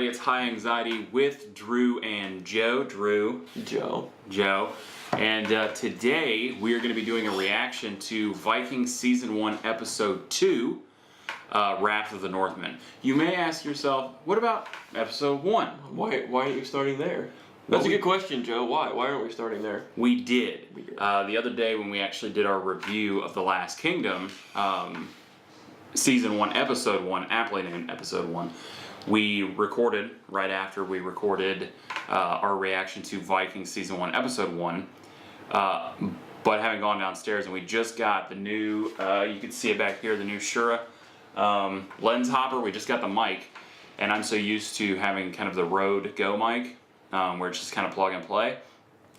everybody. It's High Anxiety with Drew and Joe. Joe. And today we are going to be doing a reaction to Vikings Season 1, Episode 2, Wrath of the Northmen. You may ask yourself, what about Episode 1? Why aren't you starting there? That's a good question, Joe. Why? Why aren't we starting there? We did. The other day when we actually did our review of The Last Kingdom, Season 1, Episode 1, aptly named Episode 1, we recorded, right after we recorded our reaction to Vikings Season 1, Episode 1, but having gone downstairs and we just got the new, you can see it back here, the new Shure lens hopper. We just got the mic, and I'm so used to having kind of the Rode Go mic, where it's just kind of plug and play.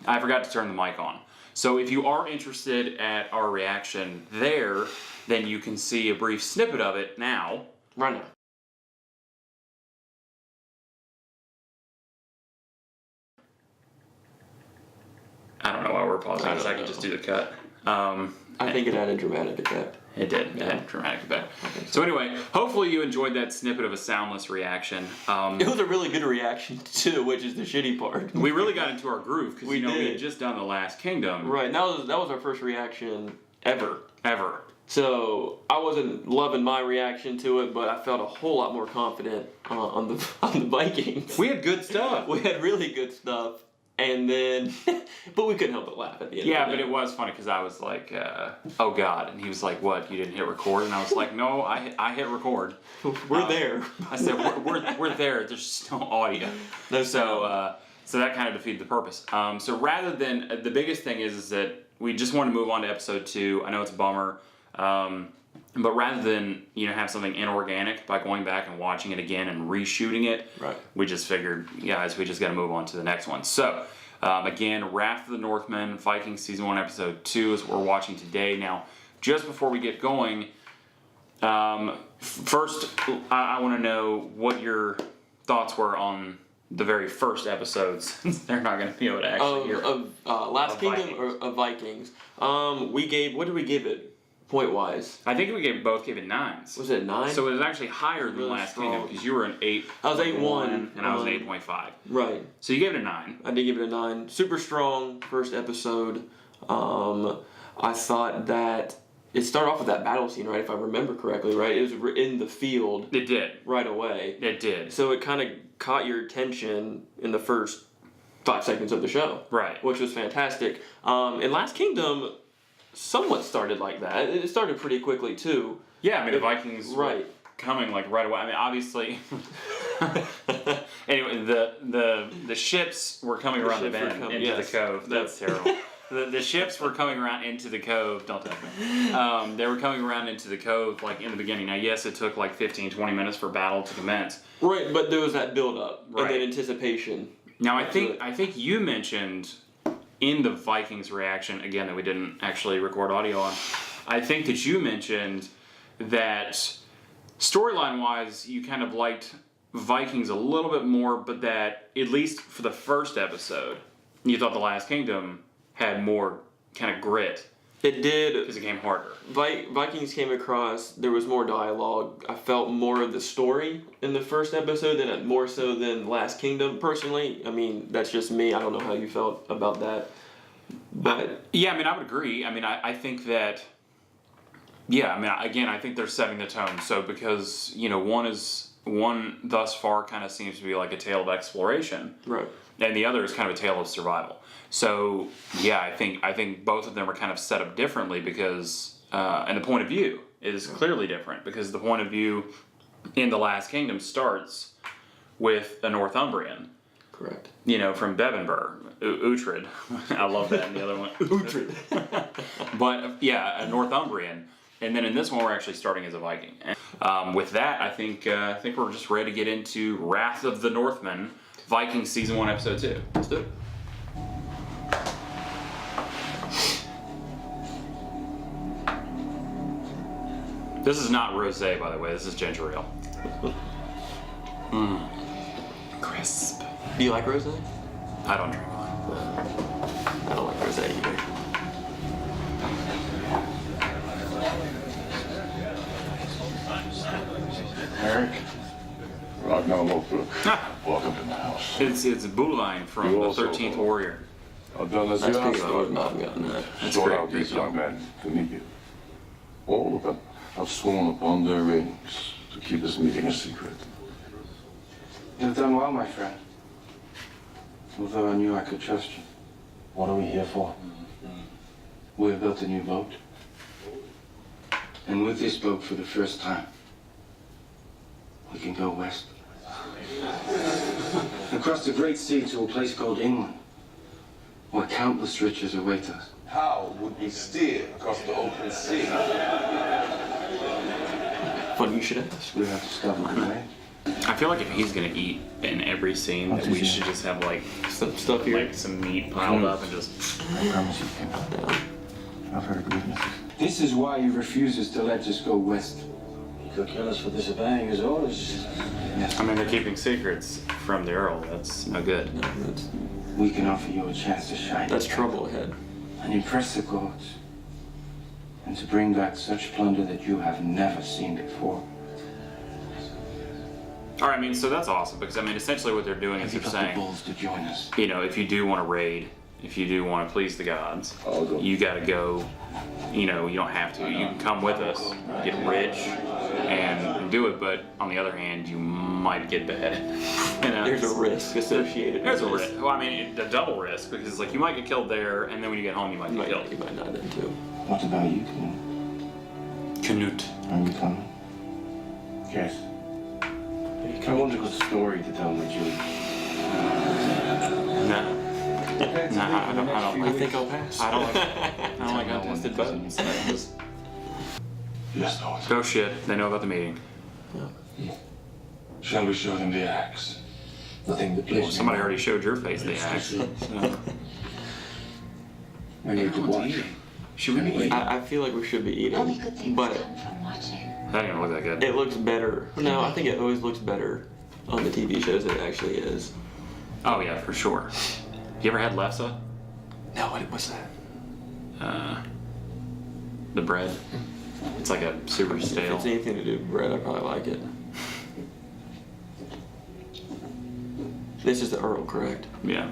I forgot to turn the mic on. So if you are interested at our reaction there, then you can see a brief snippet of it now. Right now. I don't know why we're pausing because I can just do the cut. I think it had a dramatic effect. It did. It had a dramatic effect. So anyway, hopefully you enjoyed that snippet of a soundless reaction. It was a really good reaction too, which is the shitty part. We really got into our groove because we had just done The Last Kingdom. Right. That was our first reaction ever. Ever. So I wasn't loving my reaction to it, but I felt a whole lot more confident on the Vikings. We had good stuff. We had really good stuff. And then, but we couldn't help but laugh at the end. Yeah, but it was funny because I was like, "Oh God!" and he was like, "What? You didn't hit record?" And I was like, "No, I hit record. We're there." I said, "We're there. There's just no audio." So that kind of defeated the purpose. So rather than the biggest thing is that we just want to move on to episode 2. I know it's a bummer, but rather than have something inorganic by going back and watching it again and reshooting it, right, we just figured, guys, we just got to move on to the next one. So again, Wrath of the Northmen, Vikings Season 1, Episode 2 is what we're watching today. Now, just before we get going, first I want to know what your thoughts were on the very first episodes, since they're not going to be able to actually hear of Last Kingdom or of Vikings. What did we give it? Point wise, I think we both gave it 9s. Was it 9? So it was actually higher than Last Kingdom because you were an 8. I was 8.1 and I was an 8.5. Right. So you gave it a 9. I did give it a 9. Super strong first episode. I thought that it started off with that battle scene, right? If I remember correctly, right? It was in the field. It did. Right away. It did. So it kind of caught your attention in the first 5 seconds of the show. Right. Which was fantastic. In Last Kingdom, somewhat started like that. It started pretty quickly too. Yeah, I mean the Vikings were coming like right away. I mean obviously. Anyway, the ships were coming around the bend into the cove. That's terrible. The ships were coming around into the cove. Don't touch me. They were coming around into the cove like in the beginning. Now yes, it took like 15-20 minutes for battle to commence. Right, but there was that build up and then anticipation. Now I think you mentioned in the Vikings reaction, again, that we didn't actually record audio on, I think that you mentioned that storyline-wise, you kind of liked Vikings a little bit more, but that, at least for the first episode, you thought The Last Kingdom had more kind of grit. It did. Because it came harder. Vikings came across, there was more dialogue. I felt more of the story in the first episode, more so than Last Kingdom, personally. I mean, that's just me. I don't know how you felt about that. But yeah, I mean, I would agree. I mean, I think that, yeah, I mean, again, I think they're setting the tone. So because, one thus far kind of seems to be like a tale of exploration. Right. And the other is kind of a tale of survival. So yeah, I think both of them are kind of set up differently because, and the point of view is clearly different because the point of view in The Last Kingdom starts with a Northumbrian. Correct. From Bevenber, Uhtred. I love that. And the other one, Uhtred. But yeah, a Northumbrian. And then in this one, we're actually starting as a Viking. With that, I think we're just ready to get into Wrath of the Northmen, Vikings Season 1, Episode 2. Let's do it. This is not rosé, by the way. This is ginger ale. Crisp. Do you like rosé? I don't drink wine. I don't like rosé either. Eric, Ragnar måste Welcome to my house. It's Bouline from You the also 13th know. Warrior. I've done as That's you pretty asked. cool. I would not have gotten that. That's Sought great. out these young men to meet you. All of them have sworn upon their rings to keep this meeting a secret. You've done well, my friend. Although I knew I could trust you. What are we here for? We have built a new boat. And with this boat, for the first time, we can go west. Across the great sea to a place called England, where countless riches await us. How would we steer across the open sea? Funny you should ask. We have discovered the way. I feel like if he's gonna eat in every scene, that we should just have like Some stuff here. like some meat piled up and just. I promise you, Kim. Down. I've heard witnesses. This is why he refuses to let us go west. He could kill us for disobeying his orders. Yes. I mean, they're keeping secrets from the Earl. That's no good. No, that's, We can offer you a chance to shine. that's trouble ahead. And impress the gods. And to bring back such plunder that you have never seen before. All right, I mean, so that's awesome because I mean, essentially what they're doing is Have they're you got the saying, balls to join us? you know, if you do want to raid, if you do want to please the gods, I'll go. you got to go. You know, you don't have to. You can come with us, get rich, and do it. But on the other hand, you might get bad. You know, There's a risk associated There's a with risk. this. Well, I mean, a double risk because like you might get killed there, and then when you get home, you might You get might, killed. you might not then too. What about you, Canute? Canute. Are you coming? Yes. I want a good story to tell my children. No. No, I don't. I think I'll pass. I don't like. I don't like untested buttons. Yes, Lord. Oh shit! They know about the meeting. Shall we show them the axe? Nothing that Well, pleases somebody already showed your face the axe. So. We need to watch. Should we be eating? I feel like we should be Only eating, good things but come from watching. That ain't gonna look that good. it looks better. No, I think it always looks better on the TV shows than it actually is. Oh yeah, for sure. You ever had lefse? No, what's that? The bread. It's like a super If stale. it's anything to do with bread, I probably like it. This is the Earl, correct? Yeah.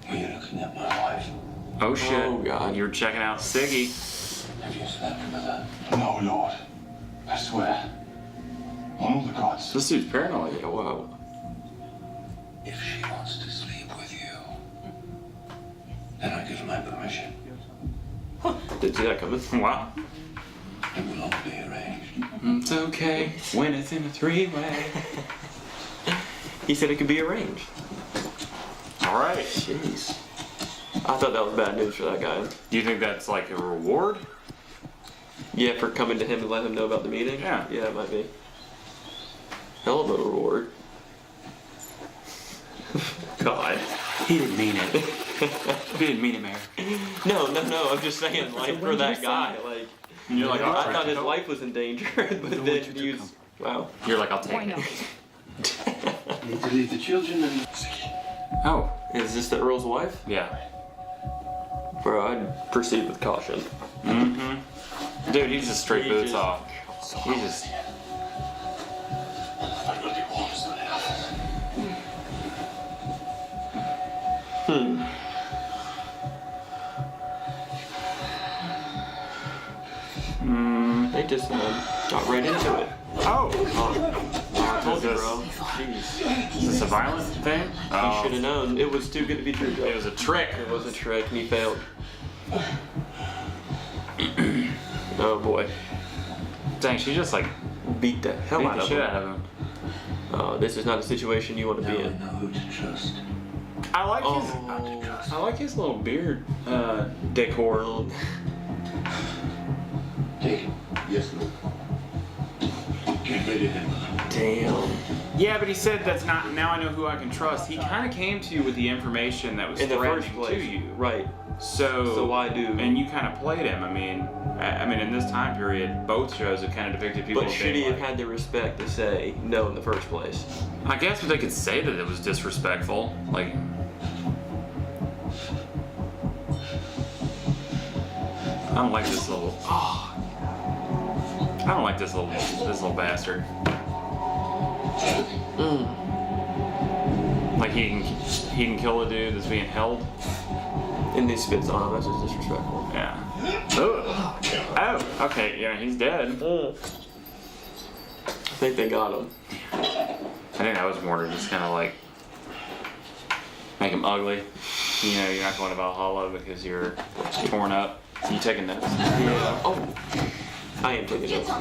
Are you looking at my wife? Oh shit! Oh, God. You're checking out Siggy. Have you slept with her? No, Lord. I swear. On all the gods. This dude's paranoid. Yeah, wow. If she wants to sleep with you, then I give my permission. Didn't see that coming. Wow. It will all be arranged. It's okay when it's in a three-way. He said it could be arranged. All right. Jeez. I thought that was bad news for that guy. Do you think that's like a reward? Yeah, for coming to him and letting him know about the meeting? Yeah. Yeah, it might be. Hell of a reward. God. He didn't mean it. He didn't mean it, Mayor. No, I'm just saying, like, for that guy, like, And you're like, all I right. thought his life was in danger, but then he was, wow. You're like, I'll take it. Need to leave the children and... Oh, Is this the Earl's wife? yeah. Bro, I'd proceed with caution. Mm-hmm. Dude, he's just straight He boots just- off. He just. I really want to They just got right into it. Oh! I told you, Is bro. Jeez. Is this a violent thing? He should have known. It was too good to be true, Joe. It was a trick. It was a trick, and he failed. Oh boy. Dang, she just like Beat the hell beat out the of shit him. out of him. Oh, this is not a situation you want to Now be I in. know who to trust. I like Oh. his. I like his little beard decor. Well, Take it. Yes, Lord. get ready then. damn. Yeah, but he said that's not. Now I know who I can trust. He kind of came to you with the information that was In the first threatening place. to you. Right. So why do- And you kind of played him. I mean, in this time period, both shows have kind of depicted people. But as should being he have like- had the respect to say no in the first place? I guess, but they could say that it was disrespectful. Like, I don't like this little. I don't like this little bastard. Like he can kill a dude that's being held. And he spits on him. That's just disrespectful. Yeah. Oh. Okay. Yeah, he's dead. I think they got him. I think that was more to just kind of like make him ugly. You know, you're not going to Valhalla because you're torn up. You taking notes? Yeah. Oh. I am taking notes.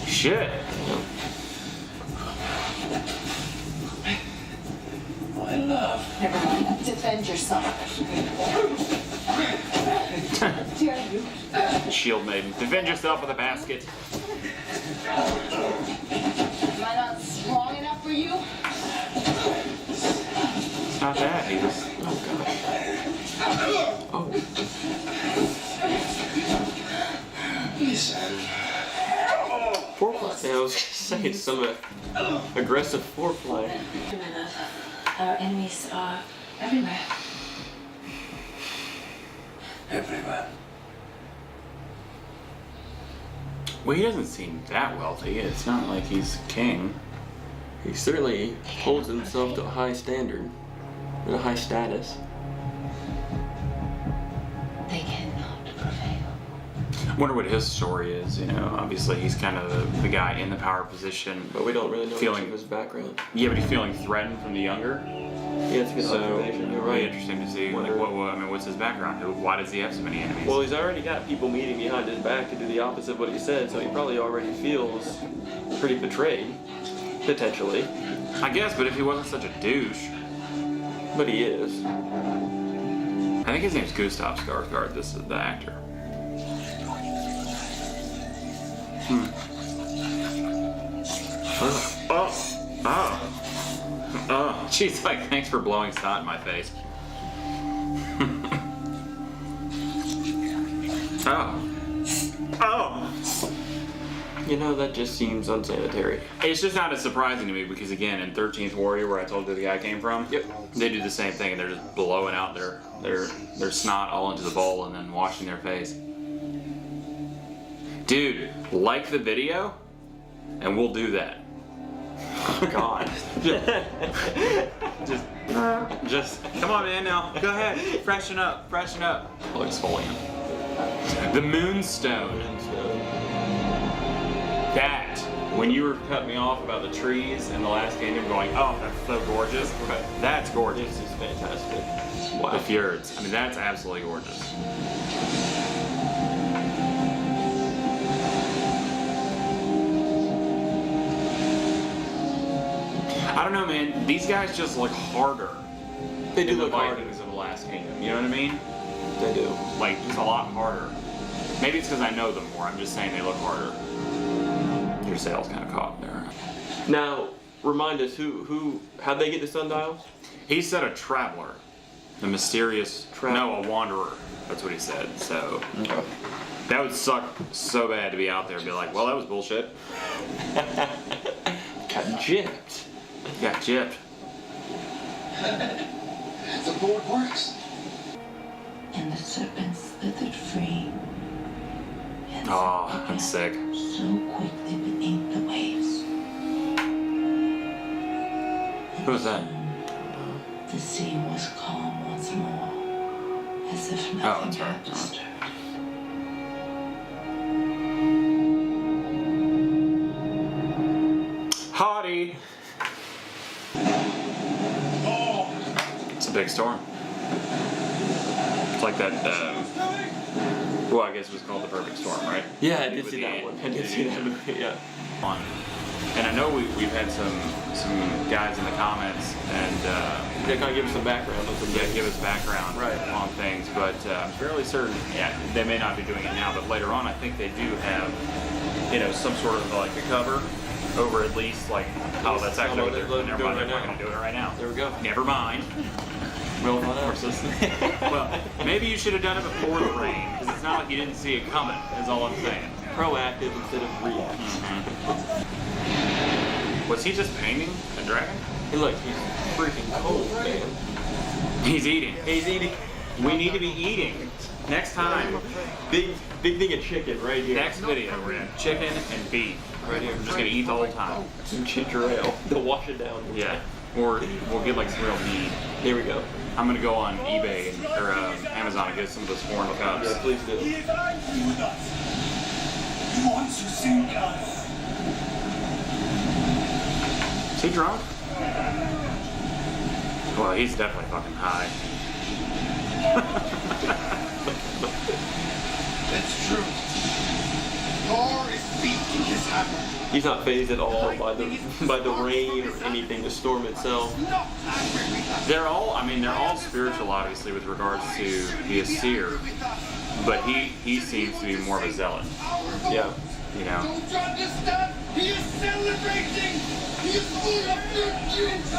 Shit. My love. Never mind. Defend yourself. Dare you? Shield maiden. Defend yourself with a basket. Am I not strong enough for you? It's not that. He was. Oh. Listen. Foreplay. Yeah, I was gonna say it's some aggressive foreplay. Our enemies are everywhere. Everywhere. Well, he doesn't seem that wealthy. It's not like he's king. He certainly holds himself to a high standard and a high status. They cannot prevail. I wonder what his story is. You know, obviously he's kind of the guy in the power position. But we don't really know Feeling- much of his background. Yeah, but he's feeling threatened from the younger. Yeah, it's a good observation. You're It'll be right. interesting to see. Like, I mean, what's his background? Why does he have so many enemies? Well, he's already got people meeting behind his back to do the opposite of what he said, so he probably already feels pretty betrayed, potentially. I guess, but if he wasn't such a douche, But he is. I think his name's Gustav Skarsgård. This is the actor. Oh. She's like, thanks for blowing snot in my face. Oh. You know, that just seems unsanitary. It's just not as surprising to me because, again, in 13th Warrior, where I told you the guy came from, Yep. they do the same thing and they're just blowing out their snot all into the bowl and then washing their face. Dude, like the video, and we'll do that. God. Just come on, man. Now go ahead, freshen up. Exfoliant. The Moonstone. That when you were cutting me off about the trees in the last kingdom, going, oh, that's so gorgeous. Right. That's gorgeous. This is fantastic. The Wow. fjords. I mean, that's absolutely gorgeous. I don't know, man. These guys just look harder. They do than look the hard. Vikings of the Last Kingdom. You know what I mean? They do. Like, just a lot harder. Maybe it's because I know them more. I'm just saying they look harder. Your sail's kind of caught there. Now, remind us how'd they get the sundial? He said a traveler. A mysterious... No, a wanderer. That's what he said. So... That would suck so bad to be out there and be like, well, that was bullshit. Got gypped. Got gypped. The board works. And the serpent slithered free. And Oh, sank that's sick. so quickly beneath the waves. Who was that? The sea was calm once more, as if nothing that's right. had disturbed. Hottie! It's a big storm. It's like that, well, I guess it was called The Perfect Storm, right? Yeah, I did With see the that ant- one. I did see that movie, yeah. On. And I know we've had some guys in the comments and They kind of give us some background on some yeah, things. give us background Right. on things, but I'm fairly certain, yeah, they may not be doing it now, but later on I think they do have, you know, some sort of like a cover over at least like, oh, that's actually what they're doing. Never mind, they're not going to do it right now. There we go. Never mind. We'll find out. Well, maybe you should have done it before the rain, because it's not like you didn't see it coming, is all I'm saying. Proactive instead of reactive. Was he just painting a dragon? Hey, look, he's freaking cold, man. He's eating. He's eating. We need to be eating. Next time. Big thing of chicken right here. Next video, we're gonna have chicken and beef. Right here. We're just gonna eat the whole time. Some ginger ale. They'll wash it down. Yeah. Or we'll get like some real meat. There we go. I'm gonna go on eBay or Amazon and get some of those foreign cups. Yeah, please do. He argued with us. He wants to sink us. Is he drunk? Well, he's definitely fucking high. That's true. Thor is beating his hammer. He's not fazed at all by the rain or anything, the storm itself. Not angry with us. They're all spiritual, obviously, with regards to the Asir, but he seems to be more of a zealot. Yeah. You know. Don't you understand? He is celebrating. He is full of good news.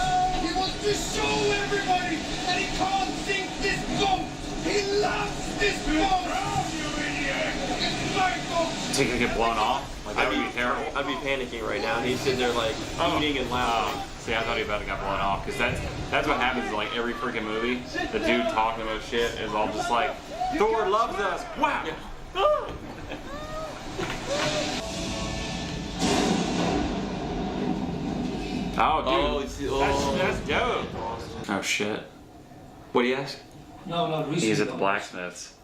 He wants to show everybody that he can't sink this boat. He loves this boat. It's my boat. Is he gonna get blown off? Like that would be terrible. I'd be panicking right now. He's sitting there like eating and laughing. See, I thought he about to get blown off because that's what happens in like every freaking movie. The dude talking about shit is all just like, Thor loves us. Wow. Yeah. Oh, dude, that's dope. Oh shit. What do you ask? No, not recently. He's at the blacksmith's.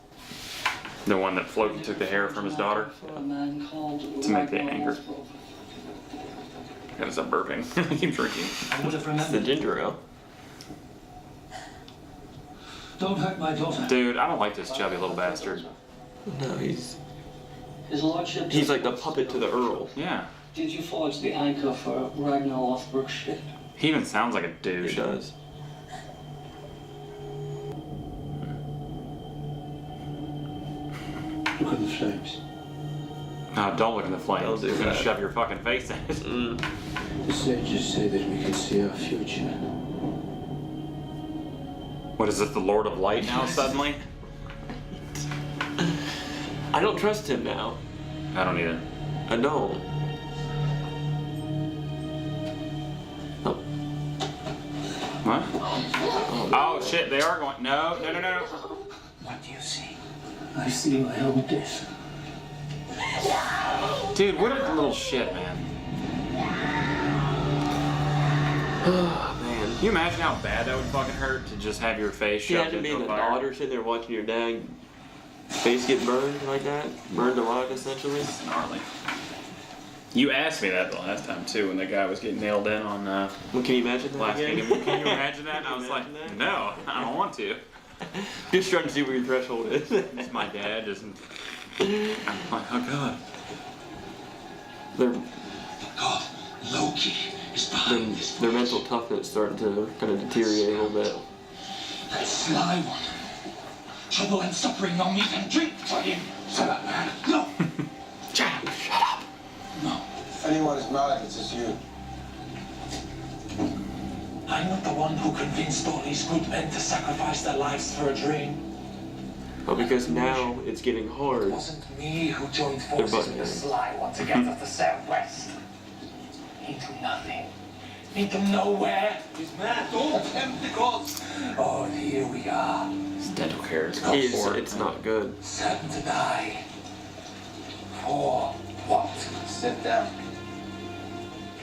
The one that Floki took the hair from his daughter For a man called to make the Ragnar anger. was broken. Gotta stop burping. I keep drinking. I would have It's the remembered. ginger ale. Don't hurt my daughter. Dude, I don't like this chubby little bastard. No, he's His lordship. like the puppet to the earl. Yeah. Did you forge the anchor for Ragnar Lothbrok's ship? He even sounds like a It douche. does. Look at the flames. No, don't look in the flames. Don't do You're gonna that. shove your fucking face in it. The sages say that we can see our future. What is it, the Lord of Light now suddenly? I don't trust him now. I don't either. I don't. What? Oh shit, they are going. No. What do you see? I see my own death. Dude, what a little shit, man. Oh man. Can you imagine how bad that would fucking hurt to just have your face You shoved imagine being into a a fire? daughter sitting there watching your dad face get burned like that? Burned alive essentially? Gnarly. You asked me that the last time too, when the guy was getting nailed in on Well, can you imagine that Last again? Kingdom. Can you imagine that? And I Can was you like, imagine that? no, I don't want to. Just trying to see where your threshold is. It's my dad just. I'm like, oh god. their, God, Loki is behind this. their mental toughness starting to kind of deteriorate a little bit. That sly one. Trouble and suffering no meat and drink for him. Shut up, man. No. Shut up! No. If anyone is mad, it's just you. I'm not the one who convinced all these good men to sacrifice their lives for a dream. Well, because now it's getting hard. It wasn't me who joined They're forces with the buttonhead. sly one to get us the southwest. Into nothing. Into nowhere. He's mad. Don't tempt the gods. Oh, and here we are, It's dental care. It's not good. certain to die. For what? Sit down.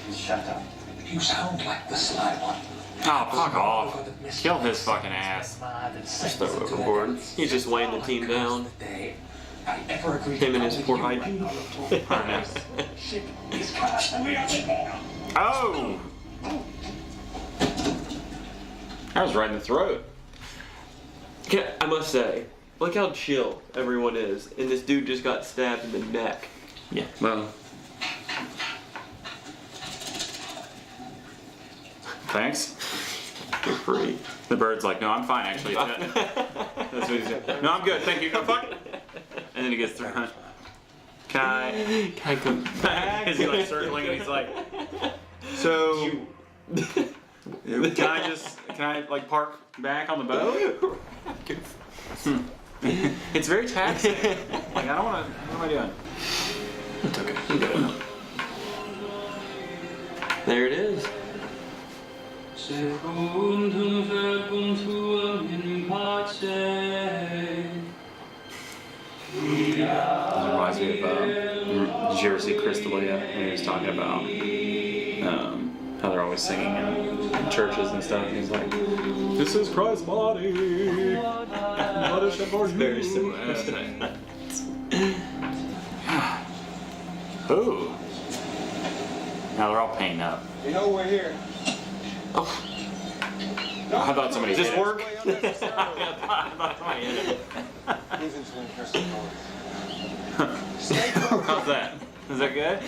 And shut up. You sound like the sly one. Oh, fuck off. Kill his fucking ass. Just throw it overboard. He's just weighing the team down. Him and his poor hygiene. Ship is cast and we are the Oh! That was right in the throat. I must say, look how chill everyone is, and this dude just got stabbed in the neck. Yeah, well. Thanks. For free. The bird's like, no, I'm fine actually. That's what he said. No, I'm good, thank you. Oh, fuck. And then he gets thrown. Can I Come back. Is he like circling and he's like, so can I like park back on the boat? It's very taxing. Like I don't wanna, what am I doing? It's okay. I'm good enough. There it is. Secundum verbum tuum in pace. This reminds me of, did you ever see Crystalia when he was talking about how they're always singing in churches and stuff? And he's like, "This is Christ's body. What is it for you?" Very similar. Ooh. Now they're all painting up. You know we're here. Oh. I thought somebody Does hit this work? I thought somebody hit it. Even to impress the Lord. How's that? Is that good?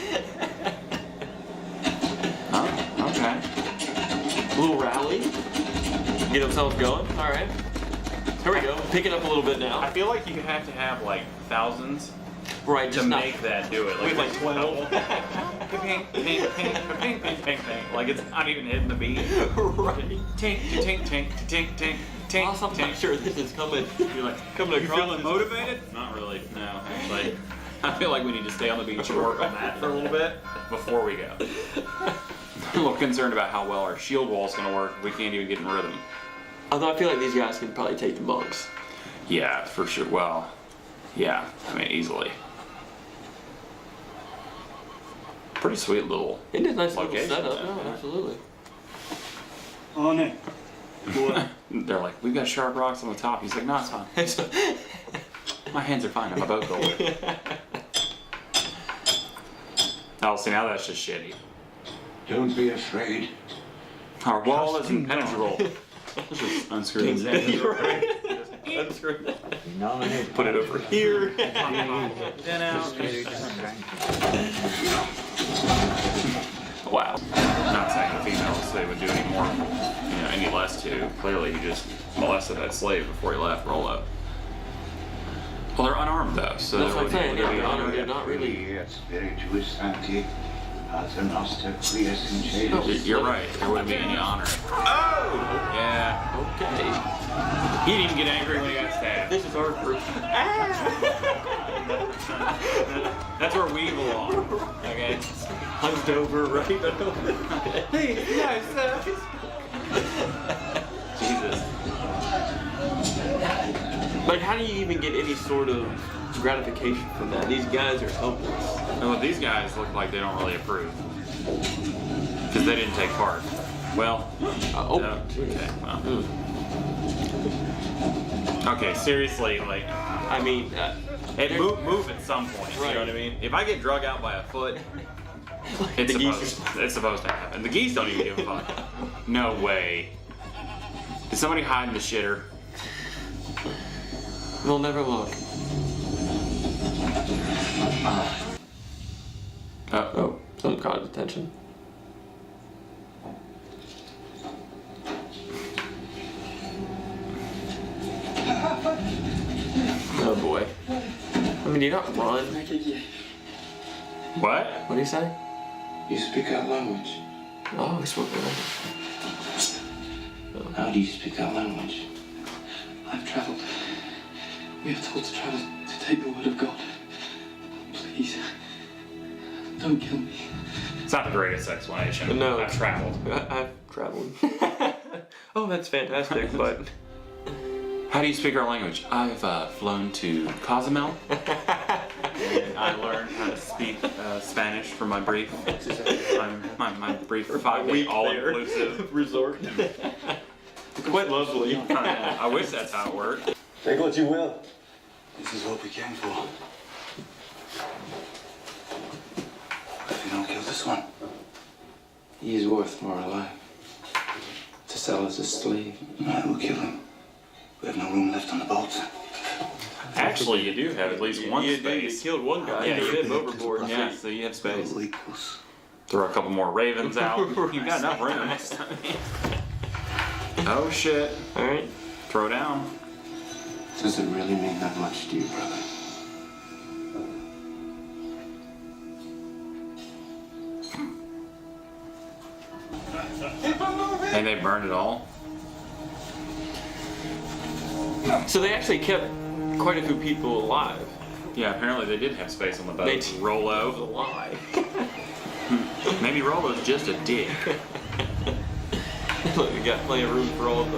Oh, okay. A little rally. Get themselves going. All right. Here we go. Pick it up a little bit I now. feel like you have to have like thousands Right, to just not. make that do it. We have like 12. Ping, ping, ping, ping, ping, ping, ping. Like it's not even hitting the beat. Right. Tink, tink, tink, tink, tink, tink, Awesome. I'm tink. sure this is coming. You're like, Coming you across. feeling motivated? Not really. No, actually. I feel like we need to stay on the beach and work on that for a little bit before we go. I'm a little concerned about how well our shield wall's gonna work if we can't even get in rhythm. Although I feel like these guys can probably take the monks. Yeah, for sure. Well, yeah, I mean, easily. Pretty sweet little. It is a nice little location, setup. yeah. No, absolutely. On it. They're like, we've got sharp rocks on the top. He's like, no, it's fine. My hands are fine. I'm a boat builder. Oh, see, now that's just shitty. Don't be afraid. Our wall is impenetrable. Let's just unscrew his head. You're right. Unscrew. Nominate. Put it over here. Wow. Not saying the females they would do any more, any less to. Clearly, he just molested that slave before he left Rollo. Well, they're unarmed though, so That's what I'm saying. they're Yeah, unarmed. they're not really. Spiritus Sancti, Pater Noster, Quies in Caelus. You're right. There wouldn't be any honor. Oh! Yeah. Okay. He didn't even get angry when he got stabbed. This is our group. That's where we belong. Okay. Hunched over, right? Hey, guys, Jesus. Like, how do you even get any sort of gratification from that? These guys are helpless. Well, these guys look like they don't really approve. Because they didn't take part. Well, okay, well. Okay, seriously, like, I mean, move at some point, you know what I mean? If I get drug out by a foot, it's supposed to happen. The geese don't even give a fuck. No way. Did somebody hide in the shitter? We'll never look. Oh, Some caught his attention. Oh boy. I mean, do you not run? what? What do you say? You speak our language. Oh, he spoke the language. How do you speak our language? I've traveled. We are told to travel to take the word of God. Please, don't kill me. It's not the greatest explanation. No. I've traveled. I've traveled. Oh, that's fantastic, but... How do you speak our language? I've flown to Cozumel. And I learned how to speak Spanish for my brief, my brief 5-day all-inclusive resort. Quite lovely. I wish that's how it worked. Take what you will. This is what we came for. What if you don't kill this one? He is worth more alive. To sell as a slave. I will kill him. We have no room left on the boat. Actually, you do have at least one You space. killed one guy. Yeah, You you hit him overboard. Yeah, so you have space. Equals. Throw a couple more ravens out. You've got enough room. Oh shit. Alright. Throw down. Does it really mean that much to you, brother? And they burned it all. So they actually kept quite a few people alive. Yeah, apparently they did have space on the boat. They Rollo. alive. Maybe Rollo's just a dick. Look, We got plenty of room for all the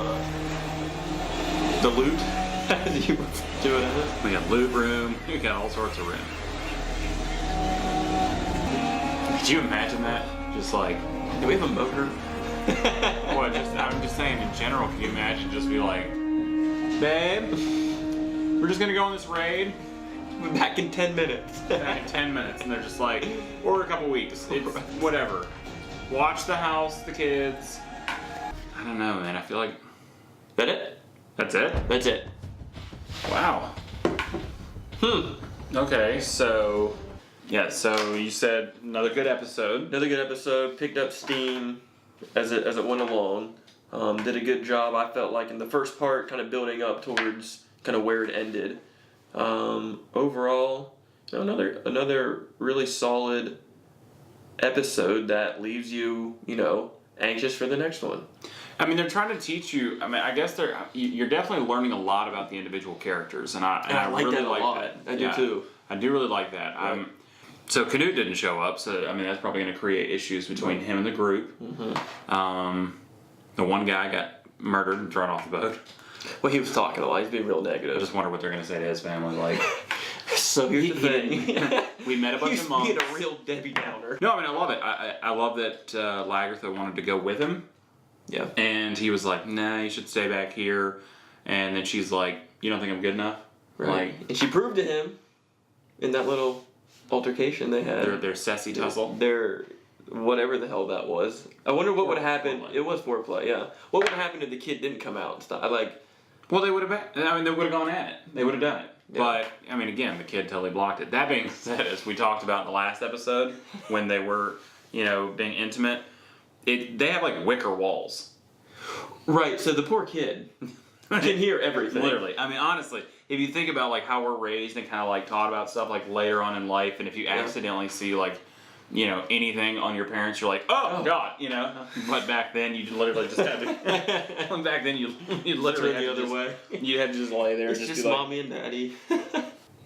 loot, as you do it as. We got loot room. We got all sorts of room. Could you imagine that? Just like, Do we have a motor? what? I'm just saying in general. Can you imagine just be like, babe, we're just gonna go on this raid. We're back in 10 minutes. Back in 10 minutes, and they're just like, or a couple weeks. It's whatever. Watch the house, the kids. I don't know, man. I feel like That it? that's it. That's it. Wow. Okay, so yeah, so you said another good episode. Another good episode. Picked up steam as it went along. Did a good job. I felt like in the first part, kind of building up towards kind of where it ended. Overall, another really solid episode that leaves you, anxious for the next one. I mean, they're trying to teach you. I mean, I guess you're definitely learning a lot about the individual characters, and I like really that a like lot. that. I do too. I do really like that. Right. So Canute didn't show up, so I mean that's probably going to create issues between him and the group. Mm-hmm. The one guy got murdered and thrown off the boat. Well, he was talking a lot. He's being real I negative. just wonder what they're going to say to his family. Like, So here's the thing. we met a bunch He's of monks. being a real Debbie Downer. No, I mean I love it. I love that Lagertha wanted to go with him. Yeah. And he was like, "Nah, you should stay back here." And then she's like, "You don't think I'm good enough?" Right. And she proved to him in that little altercation they had. Their sessy tussle. Their whatever the hell that was. I wonder what would happen. Foreplay. It was foreplay, yeah. What would happen if the kid didn't come out and stuff? Well, they would have. They would have gone at it. They would have done it. Yeah. But I mean, again, the kid totally blocked it. That being said, as we talked about in the last episode, when they were, being intimate, they have like wicker walls. Right. So the poor kid can hear everything. Literally. I mean, honestly, if you think about like how we're raised and kind of like taught about stuff like later on in life, and if you accidentally see like, anything on your parents, you're like, oh God, But back then, you literally just had to. Back then, you literally Turn had the to other way. You had to just lay there. It's and just be like, mommy and daddy.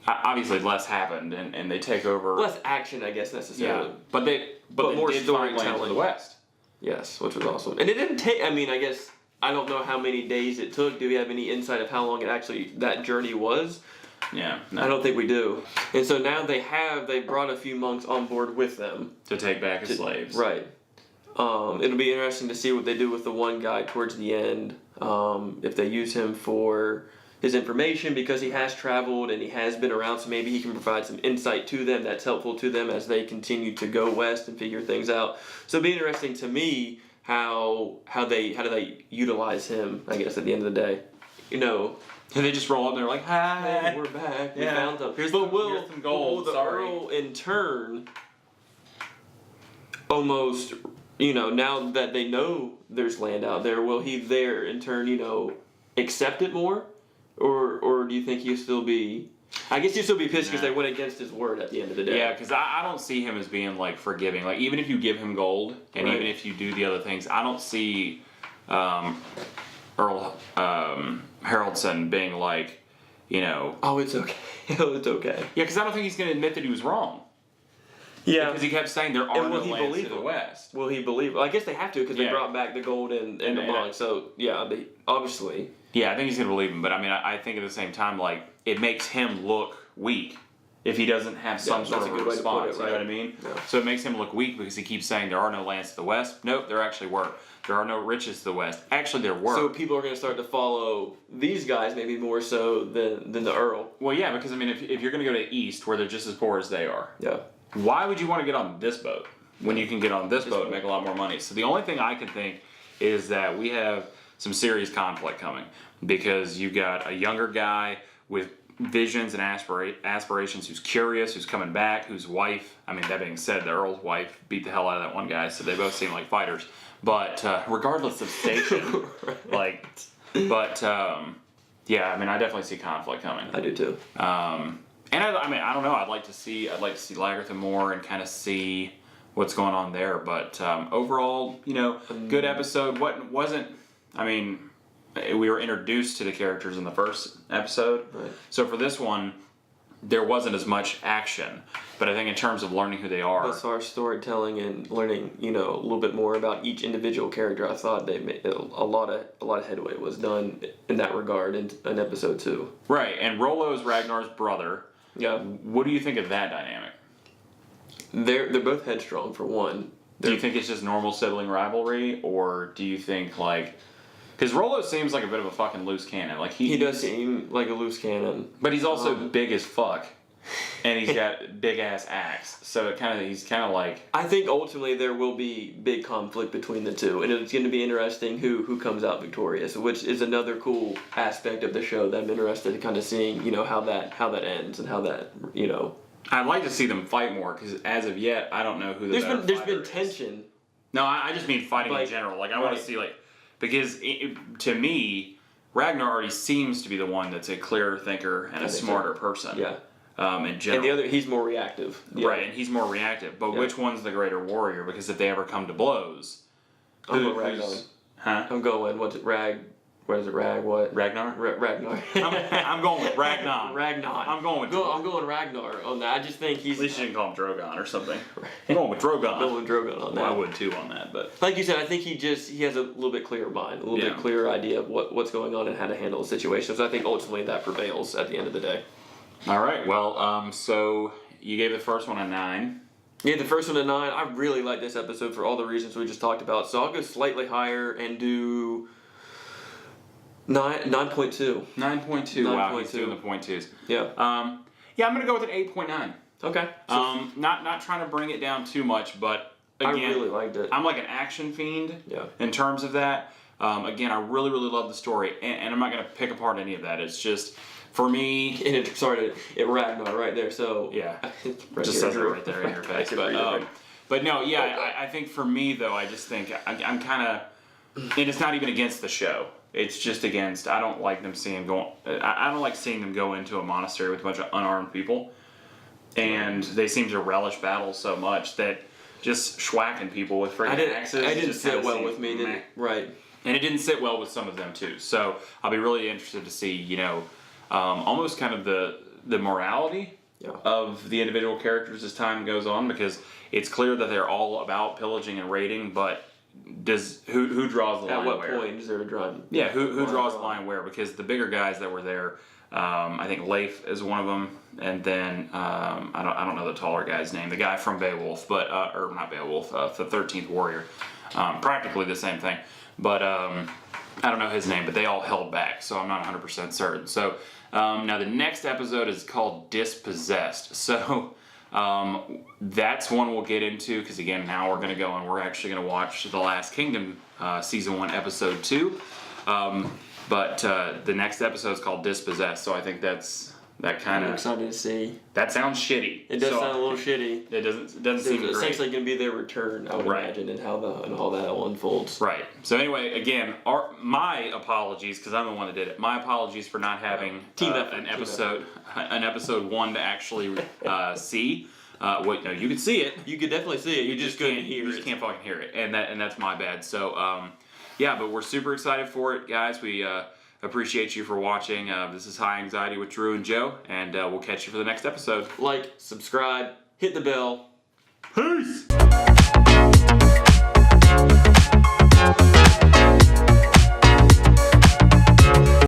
Obviously, less happened, and they take over. Less action, I guess, necessarily. Yeah, but they more did find land to storytelling. the west. Yes, which was awesome. And it didn't take, I guess, I don't know how many days it took. Do we have any insight of how long that journey was? Yeah, no. I don't think we do. And so now they brought a few monks on board with them. To take back as slaves. Right. It'll be interesting to see what they do with the one guy towards the end. If they use him for his information because he has traveled and he has been around, so maybe he can provide some insight to them that's helpful to them as they continue to go west and figure things out. So it'll be interesting to me how do they utilize him, I guess, at the end of the day. And they just roll up and they're like, hi. Hey, we're back. We found them. Here's But here's some gold. will the Sorry. Earl in turn almost, now that they know there's land out there, will he there in turn, accept it more? Or do you think he'll still be... I guess he'll still be pissed because they went against his word at the end of the day. Yeah, because I don't see him as being like forgiving. Like even if you give him gold and Right. even if you do the other things, I don't see Earl Haraldson being like, Oh, it's okay. Oh, it's okay. Yeah, because I don't think he's going to admit that he was wrong. Yeah. Because he kept saying there are And no will he lands believe to the him? west. Will he believe? Well, I guess they have to because they Yeah. brought back the gold and the monk. So, yeah, they obviously... Yeah, I think he's going to believe him. But I mean, I think at the same time, like, it makes him look weak if he doesn't have some sort that's of a good way to put response. it, You know right. what I mean? Yeah. So it makes him look weak because he keeps saying there are no lands to the west. Nope, there actually were. There are no riches to the west. Actually, there were. So people are going to start to follow these guys maybe more so than the Earl. Well, yeah, because I mean, if you're going to go to east where they're just as poor as they are, Yeah. why would you want to get on this boat when you can get on this boat and make a lot more money? So the only thing I can think is that we have some serious conflict coming because you got a younger guy with visions and aspirations who's curious, who's coming back, whose wife, I mean, that being said, the Earl's wife beat the hell out of that one guy, so they both seem like fighters. But regardless of station, yeah, I mean, I definitely see conflict coming. I do too. And I don't know. I'd like to see Lagertha more and kind of see what's going on there. But overall, good episode. Wasn't? I mean, we were introduced to the characters in the first episode. Right. So for this one, there wasn't as much action. But I think in terms of learning who they are, as far as storytelling and learning, a little bit more about each individual character, I thought they made a lot of headway was done in that regard in episode 2. right? And Rollo is Ragnar's brother. Yeah, What do you think of that dynamic? they're both headstrong for one. Do you think it's just normal sibling rivalry, or do you think because Rollo seems like a bit of a fucking loose cannon, He does seem like a loose cannon, but he's also big as fuck, and he's got big ass axe, so he's kind of like. I think ultimately there will be big conflict between the two, and it's going to be interesting who comes out victorious, which is another cool aspect of the show that I'm interested in kind of seeing, how that ends and how that, I'd like to see them fight more because as of yet, I don't know who the better There's fighter been is. I No, I just mean fighting in general. I want to see because to me, Ragnar already seems to be the one that's a clearer thinker and a smarter person. Yeah. In general. And the other, he's more reactive. Right, and he's more reactive. But which one's the greater warrior? Because if they ever come to blows, I'm going Ragnar. Huh? I'm going. What's it? What is it? What? Ragnar. Ragnar. I'm going with Ragnar. Ragnar. I'm going with. I'm going Ragnar on that. I just think he's. At least you didn't call him Drogon or something. I'm going with Drogon. I'm going with Drogon on that. Well, I would too on that, but like you said, I think he has a little bit clearer mind, a little bit clearer idea of what's going on and how to handle the situation. So I think ultimately that prevails at the end of the day. All right. Well, so you gave the first one a 9. Yeah, the first one a 9. I really like this episode for all the reasons we just talked about. So I'll go slightly higher and do 9.2. 9.2. Wow, he's doing the point twos. Yeah. Yeah, I'm gonna go with an 8.9. Okay. Not trying to bring it down too much, but again, I really liked it. I'm like an action fiend. Yeah. In terms of that, again, I really love the story, and I'm not gonna pick apart any of that. It's just for me. And it Ragnar right there. So yeah, right just says it right there in your face. But no, yeah, I think for me though, I just think I'm kind of, and it's not even against the show. It's just against. I don't like them I don't like seeing them go into a monastery with a bunch of unarmed people, and they seem to relish battle so much that just schwacking people with friggin' axes. I didn't sit well with me, did it? Right. And it didn't sit well with some of them too. So I'll be really interested to see, almost kind of the morality of the individual characters as time goes on, because it's clear that they're all about pillaging and raiding, but who draws the line? At what where? point is there a draw? Yeah, who draws the line where? Because the bigger guys that were there, I think Leif is one of them, and then I don't know the taller guy's name, the guy from Beowulf, but or not Beowulf, the 13th Warrior, practically the same thing, but I don't know his name, but they all held back, so I'm not 100% certain. So now the next episode is called Dispossessed, so. That's one we'll get into, because again, now we're going to go and we're actually going to watch The Last Kingdom season 1 episode 2, but the next episode is called Dispossessed, so I think that kind of, I'm excited to see. That sounds shitty. It does sound a little shitty. It doesn't seem great. It's essentially going to be their return, I would imagine, and how all that all unfolds. Right. So anyway, again, my apologies, because I'm the one that did it. My apologies for not having an episode 1 to actually see. Wait, no, you could see it. You could definitely see it. You just couldn't hear it. You just can't fucking hear it, and that's my bad. So yeah, but we're super excited for it, guys. We appreciate you for watching. This is High Anxiety with Drew and Joe, and we'll catch you for the next episode. Like, subscribe, hit the bell. Peace!